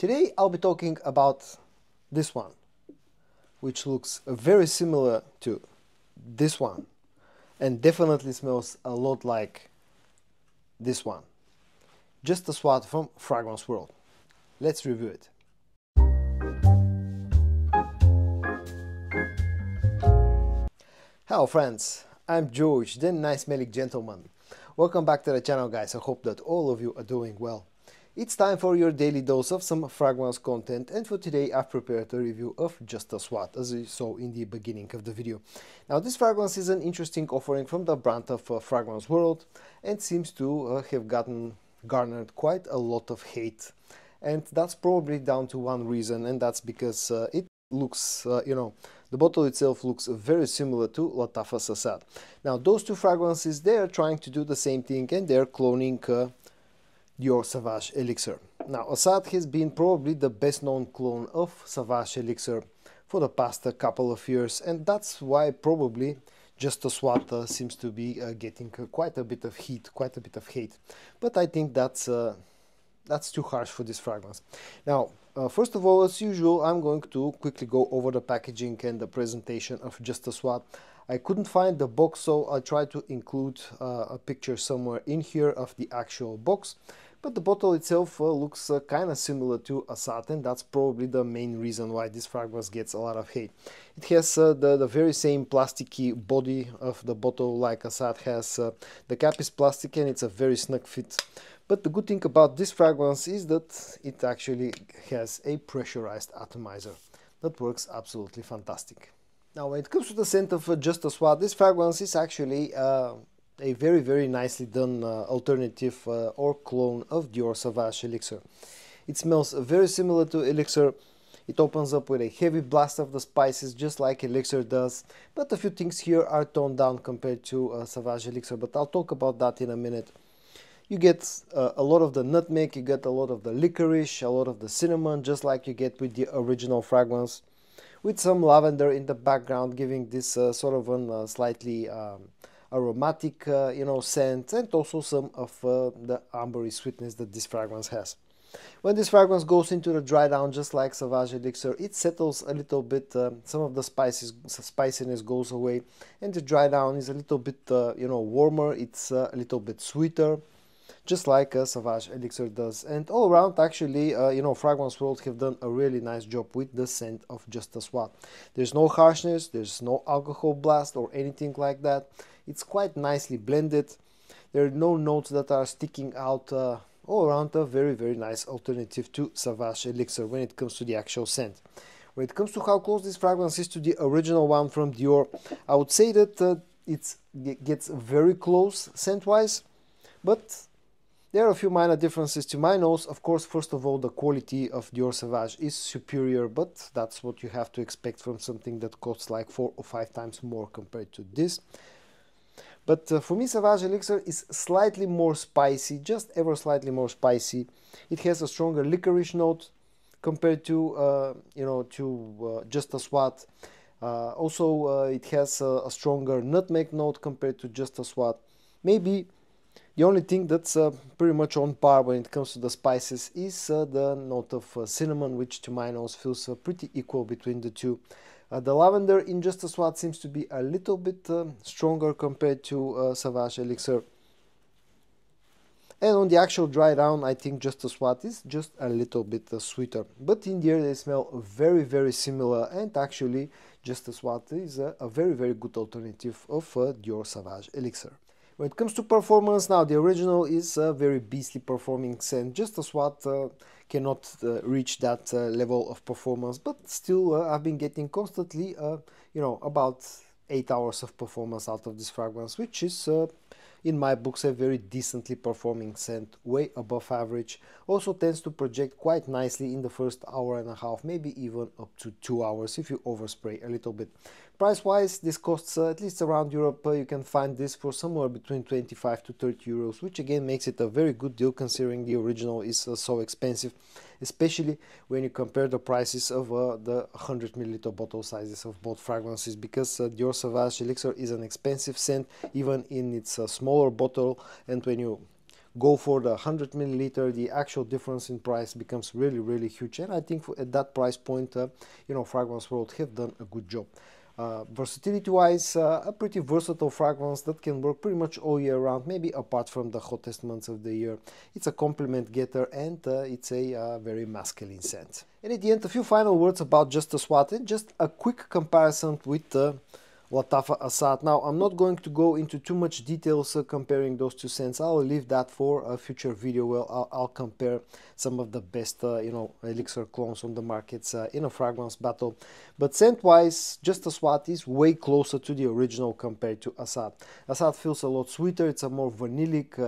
Today I'll be talking about this one, which looks very similar to this one and definitely smells a lot like this one. Just Aswad from Fragrance World. Let's review it. Hello friends, I'm George, the nice smelling gentleman. Welcome back to the channel, guys. I hope that all of you are doing well. It's time for your daily dose of some fragrance content, and for today I've prepared a review of Just Aswad, as you saw in the beginning of the video. Now this fragrance is an interesting offering from the brand of Fragrance World and seems to have garnered quite a lot of hate, and that's probably down to one reason, and that's because it looks, the bottle itself looks very similar to Lataf's Aswad. Now those two fragrances, they are trying to do the same thing and they're cloning Dior Sauvage Elixir. Now Aswad has been probably the best known clone of Sauvage Elixir for the past couple of years, and that's why probably Just Aswad seems to be getting quite a bit of heat, quite a bit of hate. But I think that's too harsh for this fragrance. Now first of all, as usual, I'm going to quickly go over the packaging and the presentation of Just Aswad. I couldn't find the box, so I'll try to include a picture somewhere in here of the actual box. But the bottle itself looks kind of similar to Aswad, and that's probably the main reason why this fragrance gets a lot of hate. It has the very same plasticky body of the bottle like Aswad has. The cap is plastic and it's a very snug fit. But the good thing about this fragrance is that it actually has a pressurized atomizer that works absolutely fantastic. Now when it comes to the scent of Just Aswad, this fragrance is actually a very nicely done alternative or clone of Dior Sauvage Elixir. It smells very similar to Elixir. It opens up with a heavy blast of the spices just like Elixir does, but a few things here are toned down compared to Sauvage Elixir, but I'll talk about that in a minute. You get a lot of the nutmeg, you get a lot of the licorice, a lot of the cinnamon, just like you get with the original fragrance, with some lavender in the background, giving this sort of a slightly aromatic scent, and also some of the ambery sweetness that this fragrance has. When this fragrance goes into the dry down, just like Sauvage Elixir, it settles a little bit, some of the spiciness goes away, and the dry down is a little bit warmer, it's a little bit sweeter, just like Sauvage Elixir does. And all around, actually, Fragrance World have done a really nice job with the scent of Just Aswad. There's no harshness, there's no alcohol blast or anything like that. It's quite nicely blended. There are no notes that are sticking out. All around, a very nice alternative to Sauvage Elixir when it comes to the actual scent. When it comes to how close this fragrance is to the original one from Dior, I would say that it gets very close scent-wise, but there are a few minor differences to my nose. Of course, first of all, the quality of Dior Sauvage is superior, but that's what you have to expect from something that costs like 4 or 5 times more compared to this. But for me, Sauvage Elixir is slightly more spicy, just ever slightly more spicy. It has a stronger licorice note compared to Just Aswad. Also, it has a stronger nutmeg note compared to Just Aswad. Maybe the only thing that's pretty much on par when it comes to the spices is the note of cinnamon, which to my nose feels pretty equal between the two. The lavender in Just Aswad seems to be a little bit stronger compared to Sauvage Elixir. And on the actual dry down, I think Just Aswad is just a little bit sweeter. But in the air they smell very similar, and actually Just Aswad is a very good alternative of Dior Sauvage Elixir. When it comes to performance, now the original is a very beastly performing scent. Just Aswad cannot reach that level of performance, but still I've been getting constantly, about 8 hours of performance out of this fragrance, which is in my books a very decently performing scent, way above average. Also tends to project quite nicely in the first hour and a half, maybe even up to 2 hours if you overspray a little bit. Price wise, this costs at least around Europe, you can find this for somewhere between 25 to 30 euros, which again makes it a very good deal considering the original is so expensive, especially when you compare the prices of the 100 milliliter bottle sizes of both fragrances, because Dior Sauvage Elixir is an expensive scent even in its smaller bottle, and when you go for the 100 milliliter, the actual difference in price becomes really huge. And I think at that price point, you know, Fragrance World have done a good job. Versatility wise, a pretty versatile fragrance that can work pretty much all year round, maybe apart from the hottest months of the year. It's a compliment getter, and it's a very masculine scent. And at the end, a few final words about Just Aswad, and just a quick comparison with the Lattafa Aswad. Now, I'm not going to go into too much details comparing those two scents. I'll leave that for a future video where I'll compare some of the best, you know, elixir clones on the markets in a fragrance battle. But scent-wise, Just Aswad is way closer to the original compared to Aswad. Aswad feels a lot sweeter. It's a more vanillic,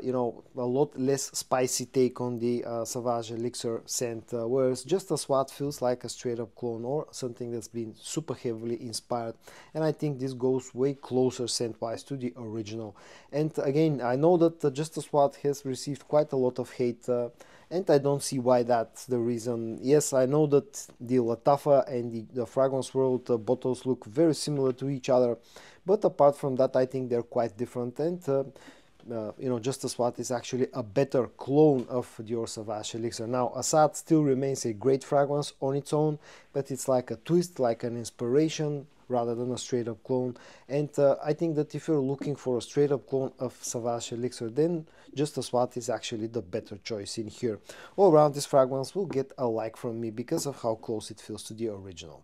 you know, a lot less spicy take on the Sauvage Elixir scent, whereas Just Aswad feels like a straight up clone or something that's been super heavily inspired. And I think this goes way closer scent wise to the original. And again, I know that Just Aswad has received quite a lot of hate, and I don't see why that's the reason. Yes, I know that the Lattafa and the Fragrance World bottles look very similar to each other, but apart from that, I think they're quite different. And you know, Just Aswad is actually a better clone of Dior Sauvage Elixir. Now, Aswad still remains a great fragrance on its own, but it's like a twist, like an inspiration, rather than a straight up clone. And I think that if you're looking for a straight up clone of Sauvage Elixir, then Just Aswad is actually the better choice in here. All around, this fragrance will get a like from me because of how close it feels to the original.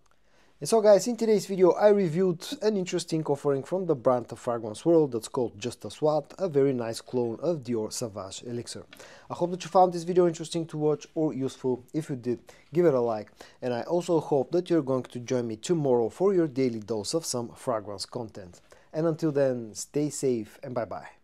And so guys, in today's video I reviewed an interesting offering from the brand of Fragrance World that's called Just Aswad, a very nice clone of Dior Sauvage Elixir. I hope that you found this video interesting to watch or useful. If you did, give it a like, and I also hope that you're going to join me tomorrow for your daily dose of some fragrance content. And until then, stay safe and bye bye.